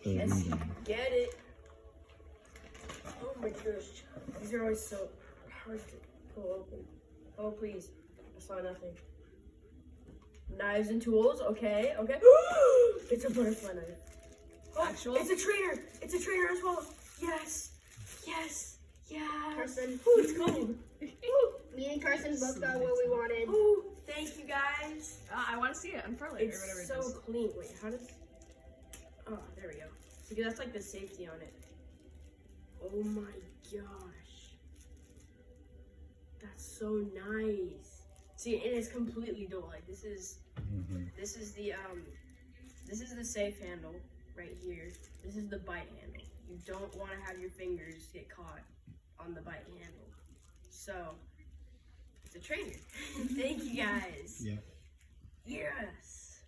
Let's get it. Oh my gosh. These are always so hard to pull open. Oh, please. I saw nothing. Knives and tools. Okay, okay. It's a butterfly knife. Oh, Actual? It's a trainer. It's a trainer as well. Yes. Yes. Yes. Carson. Ooh, it's cold. Me and Carson both got what we wanted. Ooh, thank you guys. I want to see it. Unfurl it or whatever It's it so is. clean. Wait, how does... Oh, there we go. See, that's like the safety on it. Oh my gosh. That's so nice. See, and it's completely dull. Like this is the safe handle right here. This is the bite handle. You don't want to have your fingers get caught on the bite handle. So, it's a trainer. Thank you guys. Yeah. Yes.